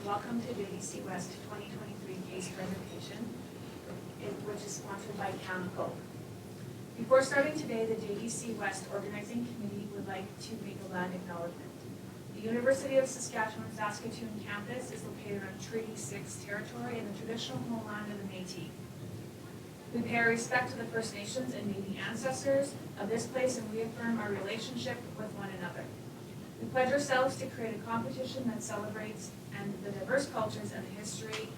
welcome to JDC West 2023 case presentation, which is sponsored by Camco. Before starting today, the JDC West Organizing Committee would like to make a land acknowledgement. The University of Saskatchewan Saskatoon campus is located on Treaty 6 territory in the traditional homeland of the Métis. We pay our respect to the First Nations and Métis ancestors of this place and reaffirm our relationship with one another. We pledge ourselves to create a competition that celebrates the diverse cultures and the history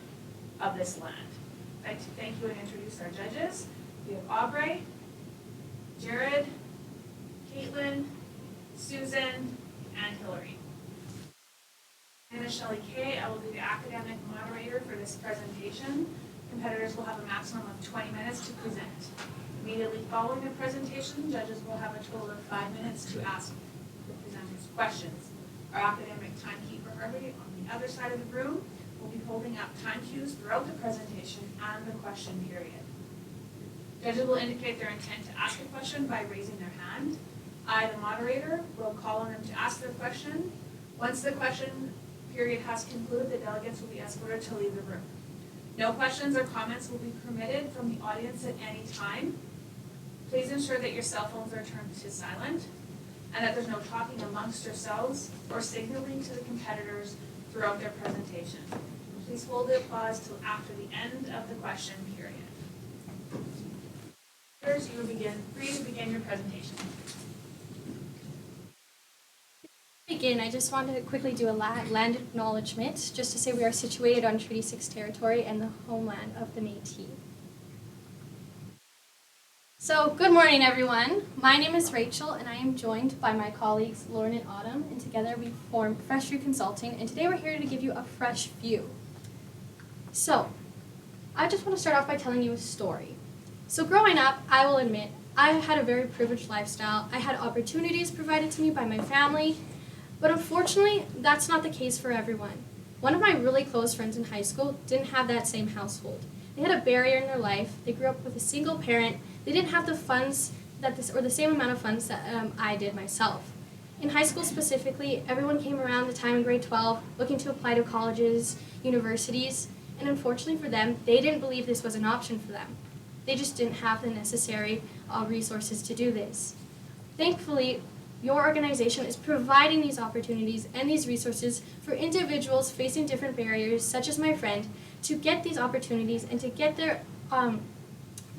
of this land. I'd like to thank you and introduce our judges. We have Aubrey, Jared, Caitlin, Susan, and Hillary. And Shelley Kay, I will be the academic moderator for this presentation. Competitors will have a maximum of 20 minutes to present. Immediately following the presentation, judges will have a total of 5 minutes to ask the presenters questions. Our academic timekeeper, Harvey, on the other side of the room, will be holding up time cues throughout the presentation and the question period. Judges will indicate their intent to ask a question by raising their hand. I, the moderator, will call on them to ask their question. Once the question period has concluded, the delegates will be escorted to leave the room. No questions or comments will be permitted from the audience at any time. Please ensure that your cell phones are turned to silent and that there's no talking amongst yourselves or signaling to the competitors throughout their presentation. Please hold the applause till after the end of the question period. You will free to begin your presentation. I just wanted to quickly do a land acknowledgement, just to say we are situated on Treaty 6 territory and the homeland of the Métis. So, good morning everyone. My name is Rachel and I am joined by my colleagues Lauren and Autumn, and together we form Fresh View Consulting, and today we're here to give you a fresh view. So, I just want to start off by telling you a story. So growing up, I will admit, I had a very privileged lifestyle. I had opportunities provided to me by my family, but unfortunately, that's not the case for everyone. One of my really close friends in high school didn't have that same household. They had a barrier in their life. They grew up with a single parent. They didn't have the funds or the same amount of funds that I did myself. In high school specifically, everyone came around the time in grade 12 looking to apply to colleges, universities, and unfortunately for them, they didn't believe this was an option for them. They just didn't have the necessary resources to do this. Thankfully, your organization is providing these opportunities and these resources for individuals facing different barriers, such as my friend, to get these opportunities and to get their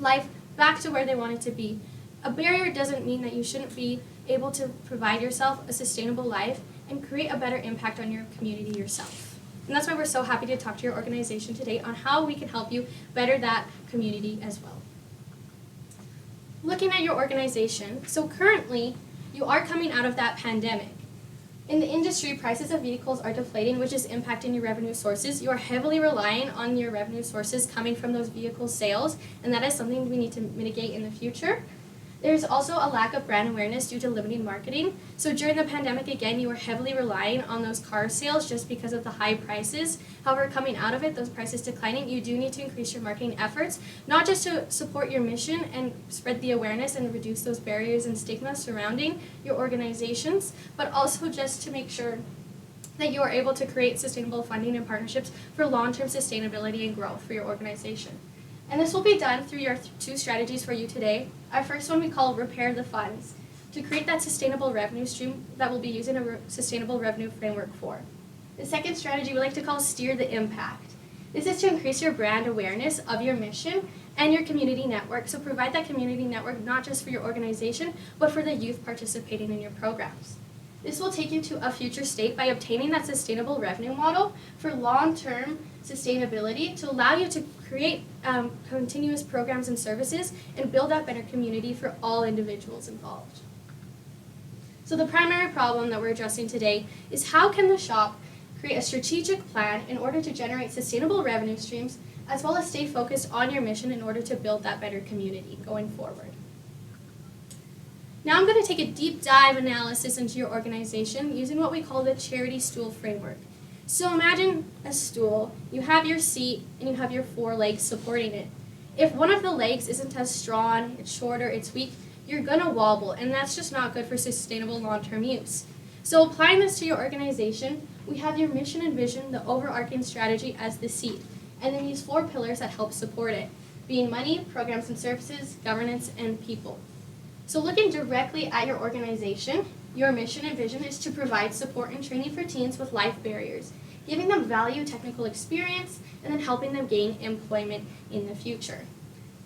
life back to where they want it to be. A barrier doesn't mean that you shouldn't be able to provide yourself a sustainable life and create a better impact on your community yourself. And that's why we're so happy to talk to your organization today on how we can help you better that community as well. Looking at your organization, so currently you are coming out of that pandemic. In the industry, prices of vehicles are deflating, which is impacting your revenue sources. You are heavily relying on your revenue sources coming from those vehicle sales, and that is something we need to mitigate in the future. There's also a lack of brand awareness due to limited marketing. So during the pandemic, again, you were heavily relying on those car sales just because of the high prices. However, coming out of it, those prices declining, you do need to increase your marketing efforts, not just to support your mission and spread the awareness and reduce those barriers and stigma surrounding your organizations, but also just to make sure that you are able to create sustainable funding and partnerships for long-term sustainability and growth for your organization. And this will be done through your two strategies for you today. Our first one we call Repair the Funds, to create that sustainable revenue stream that we'll be using a sustainable revenue framework for. The second strategy we like to call Steer the Impact. This is to increase your brand awareness of your mission and your community network. So provide that community network not just for your organization, but for the youth participating in your programs. This will take you to a future state by obtaining that sustainable revenue model for long-term sustainability to allow you to create continuous programs and services and build that better community for all individuals involved. So the primary problem that we're addressing today is how can the shop create a strategic plan in order to generate sustainable revenue streams as well as stay focused on your mission in order to build that better community going forward. Now I'm going to take a deep dive analysis into your organization using what we call the charity stool framework. So imagine a stool, you have your seat and you have your 4 legs supporting it. If one of the legs isn't as strong, it's shorter, it's weak, you're going to wobble, and that's just not good for sustainable long-term use. So applying this to your organization, we have your mission and vision, the overarching strategy as the seed, and then these 4 pillars that help support it, being money, programs and services, governance, and people. So looking directly at your organization, your mission and vision is to provide support and training for teens with life barriers, giving them value, technical experience, and then helping them gain employment in the future.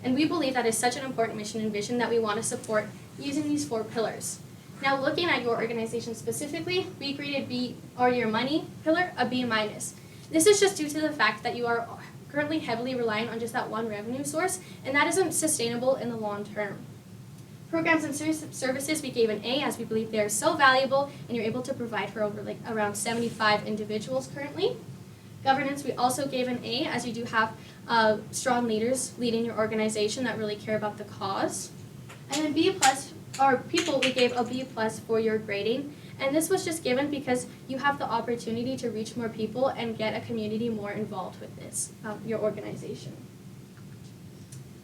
And we believe that is such an important mission and vision that we want to support using these 4 pillars. Now looking at your organization specifically, we graded your money pillar a B-. This is just due to the fact that you are currently heavily reliant on just that one revenue source, and that isn't sustainable in the long term. Programs and services, we gave an A, as we believe they are so valuable and you're able to provide for around 75 individuals currently. Governance, we also gave an A, as you do have strong leaders leading your organization that really care about the cause. And then B+, or people, we gave a B+ for your grading. And this was just given because you have the opportunity to reach more people and get a community more involved with this, your organization.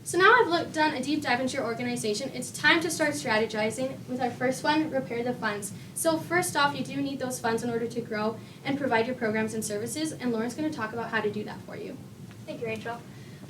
So now I've done a deep dive into your organization, it's time to start strategizing with our first one, repair the funds. So first off, you do need those funds in order to grow and provide your programs and services, and Lauren's going to talk about how to do that for you. Thank you, Rachel.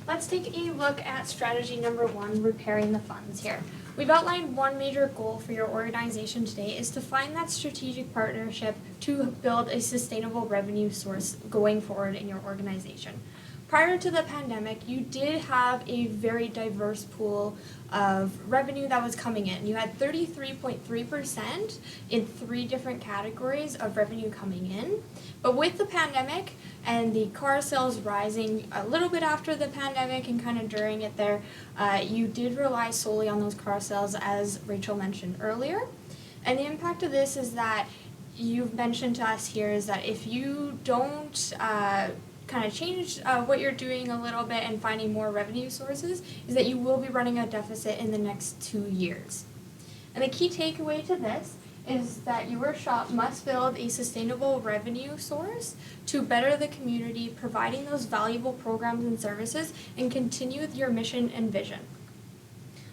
Let's take a look at strategy number 1, repairing the funds here. We've outlined one major goal for your organization today is to find that strategic partnership to build a sustainable revenue source going forward in your organization. Prior to the pandemic, you did have a very diverse pool of revenue that was coming in. You had 33.3% in 3 different categories of revenue coming in. But with the pandemic and the car sales rising a little bit after the pandemic and kind of during it there, you did rely solely on those car sales, as Rachel mentioned earlier. And the impact of this is that you've mentioned to us here is that if you don't kind of change what you're doing a little bit and finding more revenue sources, is that you will be running a deficit in the next 2 years. And the key takeaway to this is that your shop must build a sustainable revenue source to better the community, providing those valuable programs and services, and continue with your mission and vision.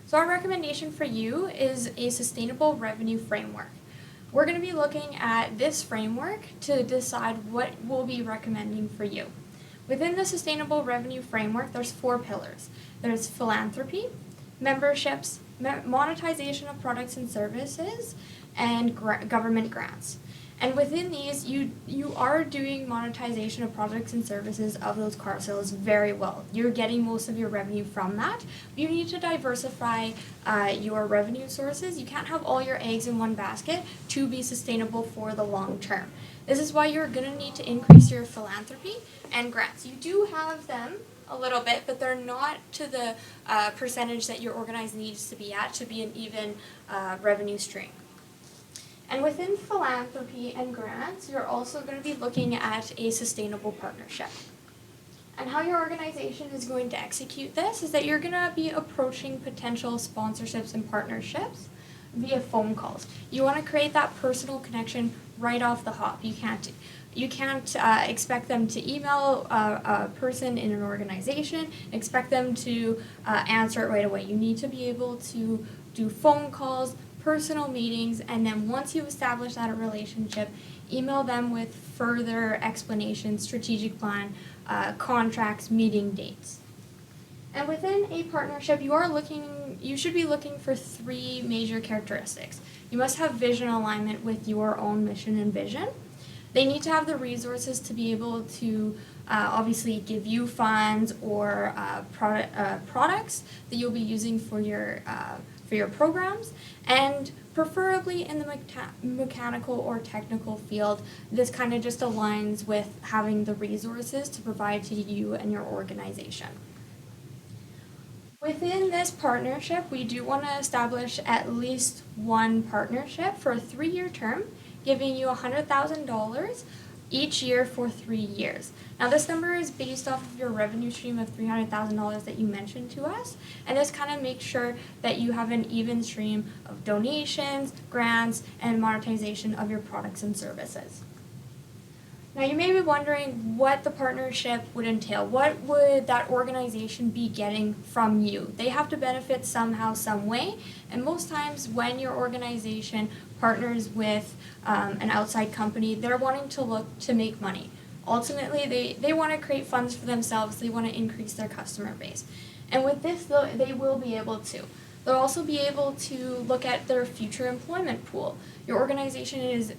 So our recommendation for you is a sustainable revenue framework. We're going to be looking at this framework to decide what we'll be recommending for you. Within the sustainable revenue framework, there's 4 pillars. There's philanthropy, memberships, monetization of products and services, and government grants. And within these, you are doing monetization of products and services of those car sales very well. You're getting most of your revenue from that. You need to diversify your revenue sources. You can't have all your eggs in one basket to be sustainable for the long term. This is why you're going to need to increase your philanthropy and grants. You do have them a little bit, but they're not to the percentage that your organization needs to be at to be an even revenue stream. And within philanthropy and grants, you're also going to be looking at a sustainable partnership. And how your organization is going to execute this is that you're going to be approaching potential sponsorships and partnerships via phone calls. You want to create that personal connection right off the hop. You can't expect them to email a person in an organization, expect them to answer it right away. You need to be able to do phone calls, personal meetings, and then once you establish that relationship, email them with further explanations, strategic plan, contracts, meeting dates. And within a partnership, you should be looking for 3 major characteristics. You must have vision alignment with your own mission and vision. They need to have the resources to be able to obviously give you funds or products that you'll be using for your programs, and preferably in the mechanical or technical field. This kind of just aligns with having the resources to provide to you and your organization. Within this partnership, we do want to establish at least one partnership for a 3-year term, giving you $100,000 each year for 3 years. Now this number is based off of your revenue stream of $300,000 that you mentioned to us, and this kind of makes sure that you have an even stream of donations, grants, and monetization of your products and services. Now you may be wondering what the partnership would entail. What would that organization be getting from you? They have to benefit somehow, some way, and most times when your organization partners with an outside company, they're wanting to look to make money. Ultimately, they want to create funds for themselves, they want to increase their customer base. And with this, they will be able to. They'll also be able to look at their future employment pool. Your organization is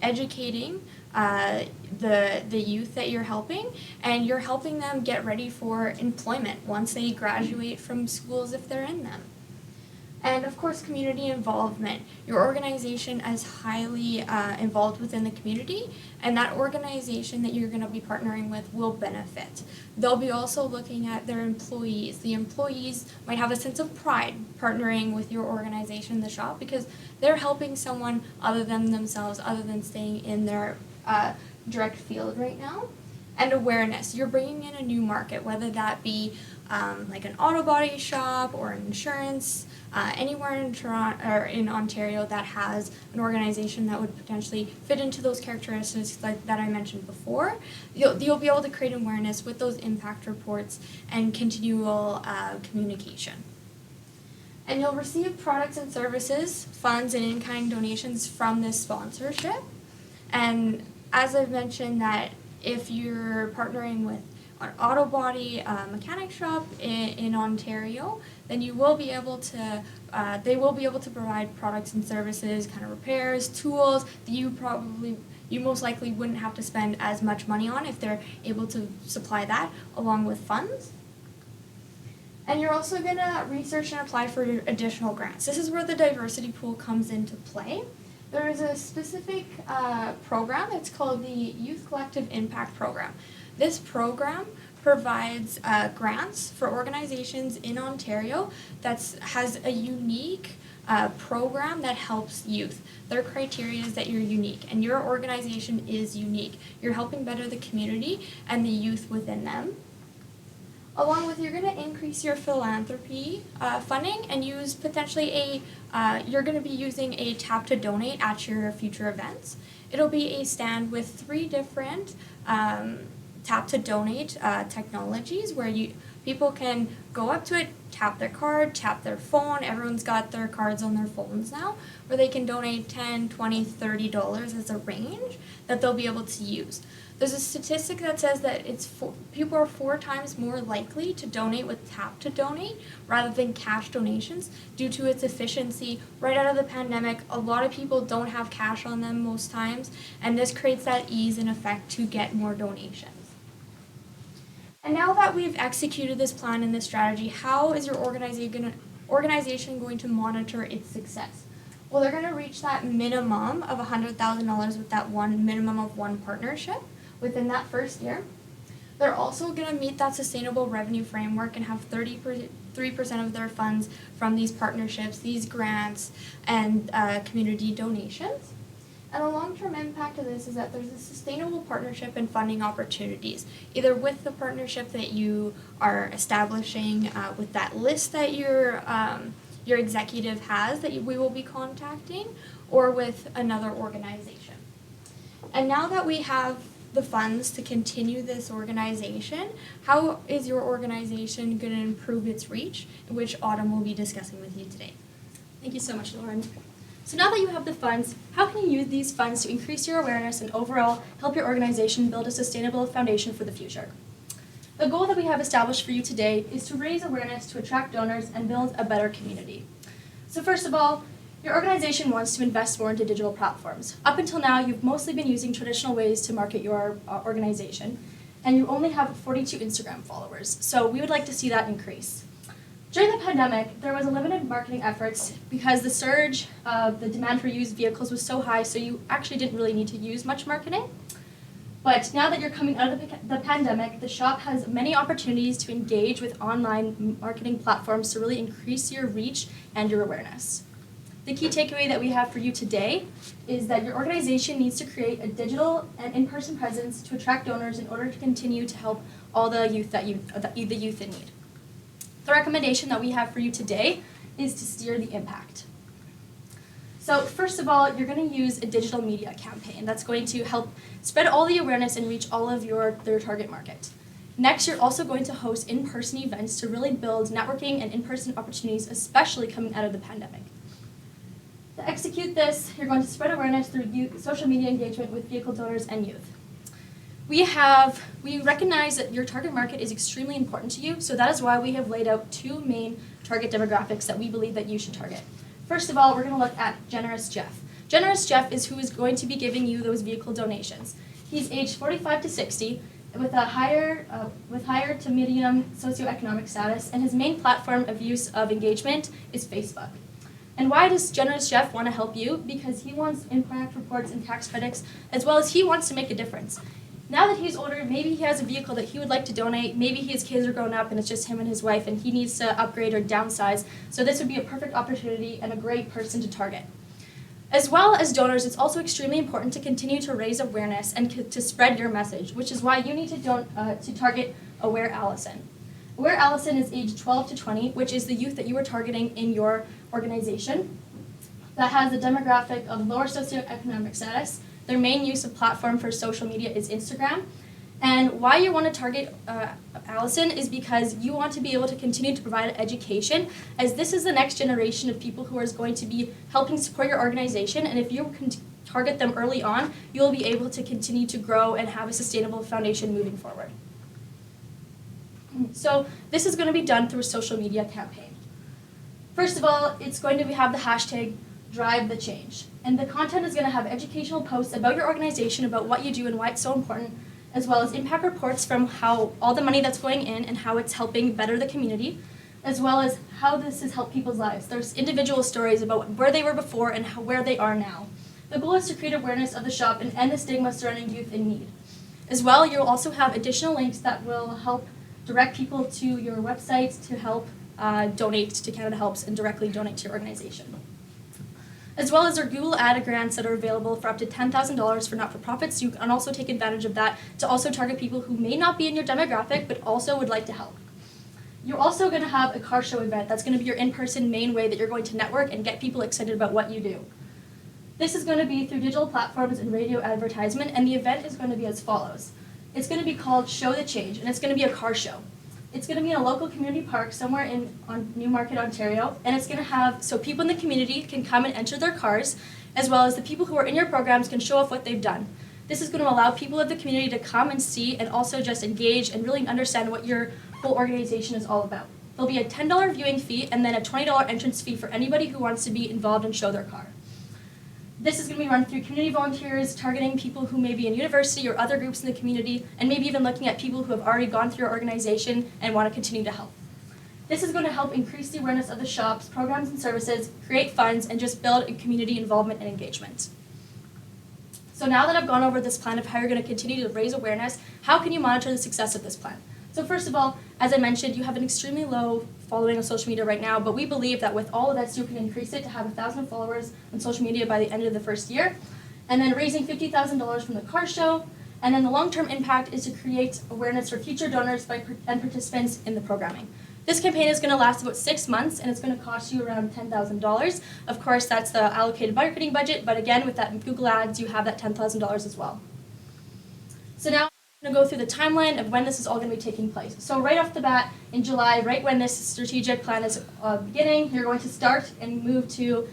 educating the youth that you're helping, and you're helping them get ready for employment once they graduate from schools if they're in them. And of course, community involvement. Your organization is highly involved within the community, and that organization that you're going to be partnering with will benefit. They'll be also looking at their employees. The employees might have a sense of pride partnering with your organization, the shop, because they're helping someone other than themselves, other than staying in their direct field right now. And awareness. You're bringing in a new market, whether that be like an auto body shop or an insurance, anywhere in Toronto or in Ontario that has an organization that would potentially fit into those characteristics that I mentioned before. You'll be able to create awareness with those impact reports and continual communication. And you'll receive products and services, funds, and in-kind donations from this sponsorship. And as I've mentioned, that if you're partnering with an auto body mechanic shop in Ontario, then you will be able to, they will be able to provide products and services, kind of repairs, tools that you most likely wouldn't have to spend as much money on if they're able to supply that along with funds. And you're also going to research and apply for additional grants. This is where the diversity pool comes into play. There is a specific program, it's called the Youth Collective Impact Program. This program provides grants for organizations in Ontario that has a unique program that helps youth. Their criteria is that you're unique, and your organization is unique. You're helping better the community and the youth within them. Along with, you're going to increase your philanthropy funding and use potentially you're going to be using a tap to donate at your future events. It'll be a stand with 3 different tap to donate technologies where people can go up to it, tap their card, tap their phone. Everyone's got their cards on their phones now, where they can donate $10, $20, $30 as a range that they'll be able to use. There's a statistic that says that people are 4 times more likely to donate with tap to donate rather than cash donations due to its efficiency. Right out of the pandemic, a lot of people don't have cash on them most times, and this creates that ease and effect to get more donations. And now that we've executed this plan and this strategy, how is your organization going to monitor its success? Well, they're going to reach that minimum of $100,000 with that minimum of 1 partnership within that first year. They're also going to meet that sustainable revenue framework and have 3% of their funds from these partnerships, these grants, and community donations. And the long-term impact of this is that there's a sustainable partnership and funding opportunities, either with the partnership that you are establishing, with that list that your executive has that we will be contacting, or with another organization. And now that we have the funds to continue this organization, how is your organization going to improve its reach, which Autumn will be discussing with you today? Thank you so much, Lauren. So now that you have the funds, how can you use these funds to increase your awareness and overall help your organization build a sustainable foundation for the future? The goal that we have established for you today is to raise awareness, to attract donors, and build a better community. So first of all, your organization wants to invest more into digital platforms. Up until now, you've mostly been using traditional ways to market your organization, and you only have 42 Instagram followers, so we would like to see that increase. During the pandemic, there was a limited marketing efforts because the surge of the demand for used vehicles was so high, so you actually didn't really need to use much marketing. But now that you're coming out of the pandemic, the shop has many opportunities to engage with online marketing platforms to really increase your reach and your awareness. The key takeaway that we have for you today is that your organization needs to create a digital and in-person presence to attract donors in order to continue to help all the youth the youth in need. The recommendation that we have for you today is to steer the impact. So first of all, you're going to use a digital media campaign that's going to help spread all the awareness and reach all of their target market. Next, you're also going to host in-person events to really build networking and in-person opportunities, especially coming out of the pandemic. To execute this, you're going to spread awareness through social media engagement with vehicle donors and youth. We recognize that your target market is extremely important to you, so that is why we have laid out two main target demographics that we believe that you should target. First of all, we're going to look at Generous Jeff. Generous Jeff is who is going to be giving you those vehicle donations. He's aged 45 to 60, with higher to medium socioeconomic status, and his main platform of use of engagement is Facebook. And why does Generous Jeff want to help you? Because he wants impact reports and tax credits, as well as he wants to make a difference. Now that he's older, maybe he has a vehicle that he would like to donate, maybe his kids are grown up and it's just him and his wife and he needs to upgrade or downsize, so this would be a perfect opportunity and a great person to target. As well as donors, it's also extremely important to continue to raise awareness and to spread your message, which is why you need to target Aware Allison. Aware Allison is age 12 to 20, which is the youth that you are targeting in your organization, that has a demographic of lower socioeconomic status. Their main use of platform for social media is Instagram. And why you want to target Allison is because you want to be able to continue to provide education, as this is the next generation of people who are going to be helping support your organization, and if you can target them early on, you'll be able to continue to grow and have a sustainable foundation moving forward. So this is going to be done through a social media campaign. First of all, it's going to have the hashtag Drive the Change. And the content is going to have educational posts about your organization, about what you do and why it's so important, as well as impact reports from how all the money that's going in and how it's helping better the community, as well as how this has helped people's lives. There's individual stories about where they were before and where they are now. The goal is to create awareness of the shop and end the stigma surrounding youth in need. As well, you'll also have additional links that will help direct people to your website to help donate to Canada Helps and directly donate to your organization. As well as our Google Ad grants that are available for up to $10,000 for not-for-profits. You can also take advantage of that to also target people who may not be in your demographic but also would like to help. You're also going to have a car show event that's going to be your in-person main way that you're going to network and get people excited about what you do. This is going to be through digital platforms and radio advertisement, and the event is going to be as follows. It's going to be called Show the Change, and it's going to be a car show. It's going to be in a local community park somewhere on Newmarket, Ontario, and it's going to have, so people in the community can come and enter their cars, as well as the people who are in your programs can show off what they've done. This is going to allow people of the community to come and see and also just engage and really understand what your whole organization is all about. There'll be a $10 viewing fee and then a $20 entrance fee for anybody who wants to be involved and show their car. This is going to be run through community volunteers, targeting people who may be in university or other groups in the community, and maybe even looking at people who have already gone through your organization and want to continue to help. This is going to help increase the awareness of the shops, programs and services, create funds, and just build a community involvement and engagement. So now that I've gone over this plan of how you're going to continue to raise awareness, how can you monitor the success of this plan? So first of all, as I mentioned, you have an extremely low following on social media right now, but we believe that with all of this, you can increase it to have 1,000 followers on social media by the end of the first year, and then raising $50,000 from the car show, and then the long-term impact is to create awareness for future donors and participants in the programming. This campaign is going to last about 6 months, and it's going to cost you around $10,000. Of course, that's the allocated marketing budget, but again, with that Google Ads, you have that $10,000 as well. So now, I'm going to go through the timeline of when this is all going to be taking place. So right off the bat, in July, right when this strategic plan is beginning, you're going to start and move to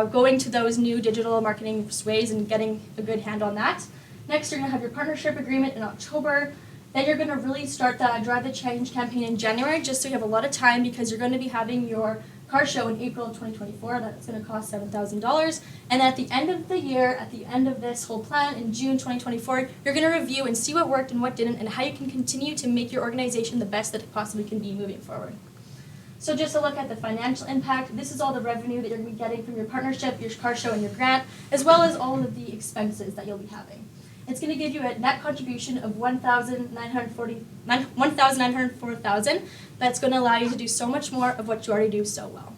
going to those new digital marketing ways and getting a good hand on that. Next, you're going to have your partnership agreement in October. Then you're going to really start the Drive the Change campaign in January, just so you have a lot of time, because you're going to be having your car show in April of 2024. That's going to cost $7,000. And at the end of the year, at the end of this whole plan, in June 2024, you're going to review and see what worked and what didn't, and how you can continue to make your organization the best that it possibly can be moving forward. So just a look at the financial impact. This is all the revenue that you're going to be getting from your partnership, your car show, and your grant, as well as all of the expenses that you'll be having. It's going to give you a net contribution of $1,904,000. That's going to allow you to do so much more of what you already do so well.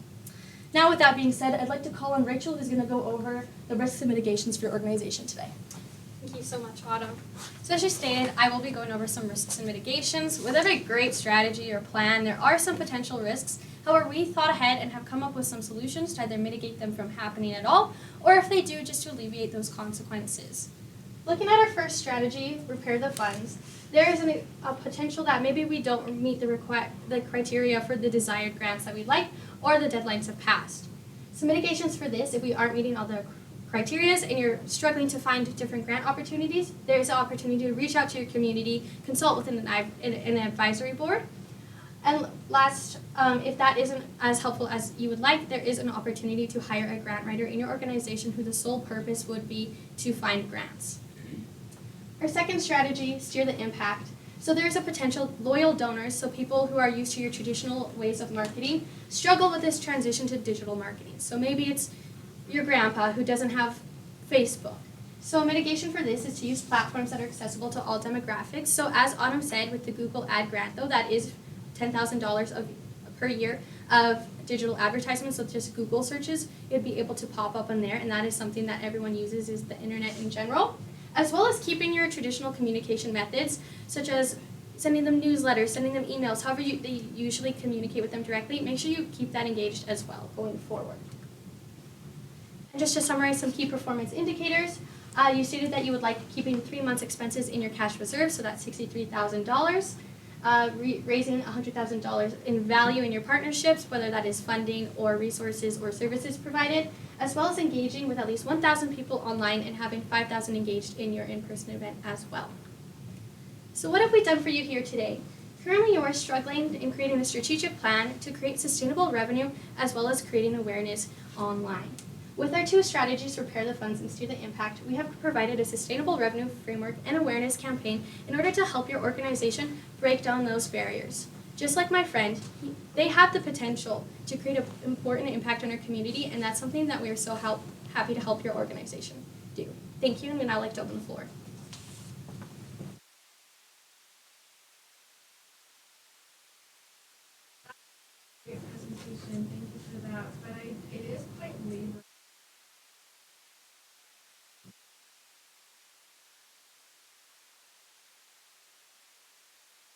Now, with that being said, I'd like to call on Rachel, who's going to go over the risks and mitigations for your organization today. Thank you so much, Otto. So as you stated, I will be going over some risks and mitigations. With every great strategy or plan, there are some potential risks, However, we thought ahead and have come up with some solutions to either mitigate them from happening at all, or if they do, just to alleviate those consequences. Looking at our first strategy, repair the funds, there is a potential that maybe we don't meet the criteria for the desired grants that we'd like, or the deadlines have passed. So mitigations for this, if we aren't meeting all the criteria and you're struggling to find different grant opportunities, there's an opportunity to reach out to your community, consult with an advisory board. And last, if that isn't as helpful as you would like, there is an opportunity to hire a grant writer in your organization who the sole purpose would be to find grants. Our second strategy, steer the impact. So there's a potential loyal donors, so people who are used to your traditional ways of marketing struggle with this transition to digital marketing. So maybe it's your grandpa who doesn't have Facebook. So a mitigation for this is to use platforms that are accessible to all demographics. So as Autumn said, with the Google Ad Grant, though, that is $10,000 per year of digital advertisements, so just Google searches, you'd be able to pop up on there, and that is something that everyone uses, is the internet in general, as well as keeping your traditional communication methods, such as sending them newsletters, sending them emails, however they usually communicate with them directly. Make sure you keep that engaged as well going forward. And just to summarize some key performance indicators, you stated that you would like keeping 3 months' expenses in your cash reserve, so that's $63,000. Raising $100,000 in value in your partnerships, whether that is funding or resources or services provided, as well as engaging with at least 1,000 people online and having 5,000 engaged in your in-person event as well. So what have we done for you here today? Currently, you are struggling in creating a strategic plan to create sustainable revenue as well as creating awareness online. With our two strategies, repair the funds and steer the impact, we have provided a sustainable revenue framework and awareness campaign in order to help your organization break down those barriers. Just like my friend, they have the potential to create an important impact on our community, and that's something that we are so happy to help your organization do. Thank you, and we'd now like to open the floor. Great presentation, thank you for that, but it is quite labor.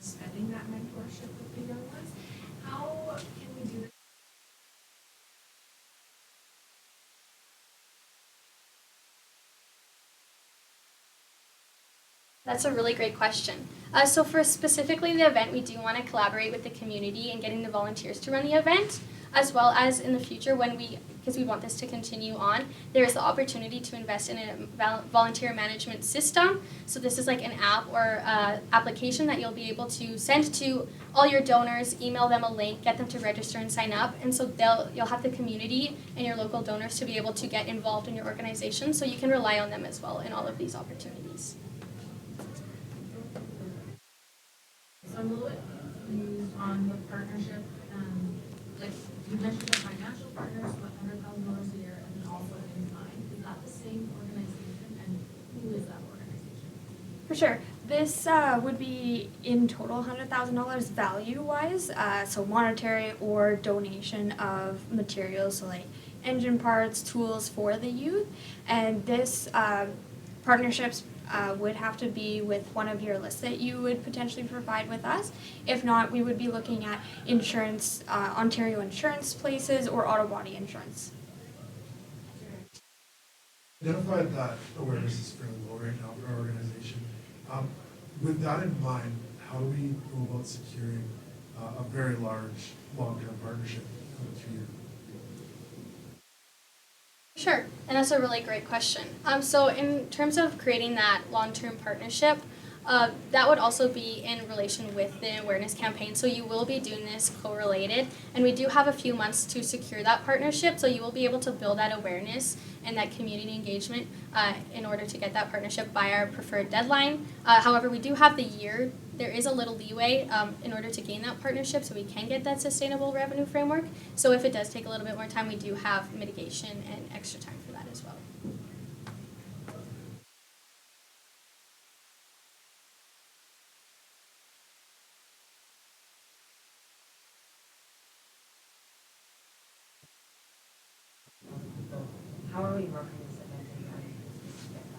Spending that mentorship with the young ones. How can we do this? That's a really great question. So for specifically the event, we do want to collaborate with the community in getting the volunteers to run the event, as well as in the future because we want this to continue on, there is the opportunity to invest in a volunteer management system. So this is like an app or application that you'll be able to send to all your donors, email them a link, get them to register and sign up, and so you'll have the community and your local donors to be able to get involved in your organization, so you can rely on them as well in all of these opportunities. So I'm a little bit confused on the partnership, like you mentioned the financial partners, what $100,000 a year, and then also in kind. Is that the same organization, and who is that organization? For sure. This would be in total $100,000 value-wise, so monetary or donation of materials, so like engine parts, tools for the youth, and this partnerships would have to be with one of your lists that you would potentially provide with us. If not, we would be looking at insurance, Ontario insurance places, or auto body insurance. Identified that awareness is fairly low right now for our organization. With that in mind, how do we go about securing a very large long-term partnership to you? Sure, and that's a really great question. So in terms of creating that long-term partnership, that would also be in relation with the awareness campaign. So you will be doing this correlated, and we do have a few months to secure that partnership, so you will be able to build that awareness and that community engagement in order to get that partnership by our preferred deadline. However, we do have the year. There is a little leeway in order to gain that partnership, so we can get that sustainable revenue framework. So if it does take a little bit more time, we do have mitigation and extra time for that as well. How are we marketing this event and how do you get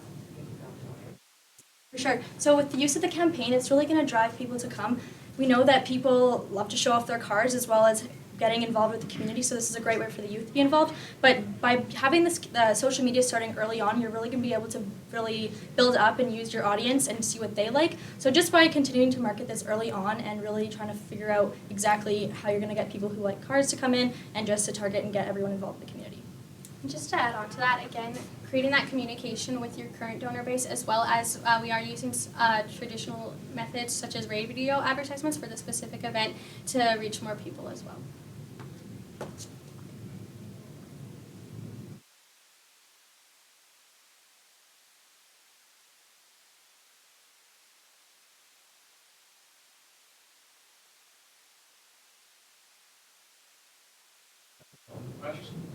that? For sure. So with the use of the campaign, it's really going to drive people to come. We know that people love to show off their cars as well as getting involved with the community, so this is a great way for the youth to be involved. But by having this social media starting early on, you're really going to be able to really build up and use your audience and see what they like. So just by continuing to market this early on and really trying to figure out exactly how you're going to get people who like cars to come in and just to target and get everyone involved in the community. And just to add on to that, again, creating that communication with your current donor base, as well as we are using traditional methods such as radio advertisements for the specific event to reach more people as well. Questions?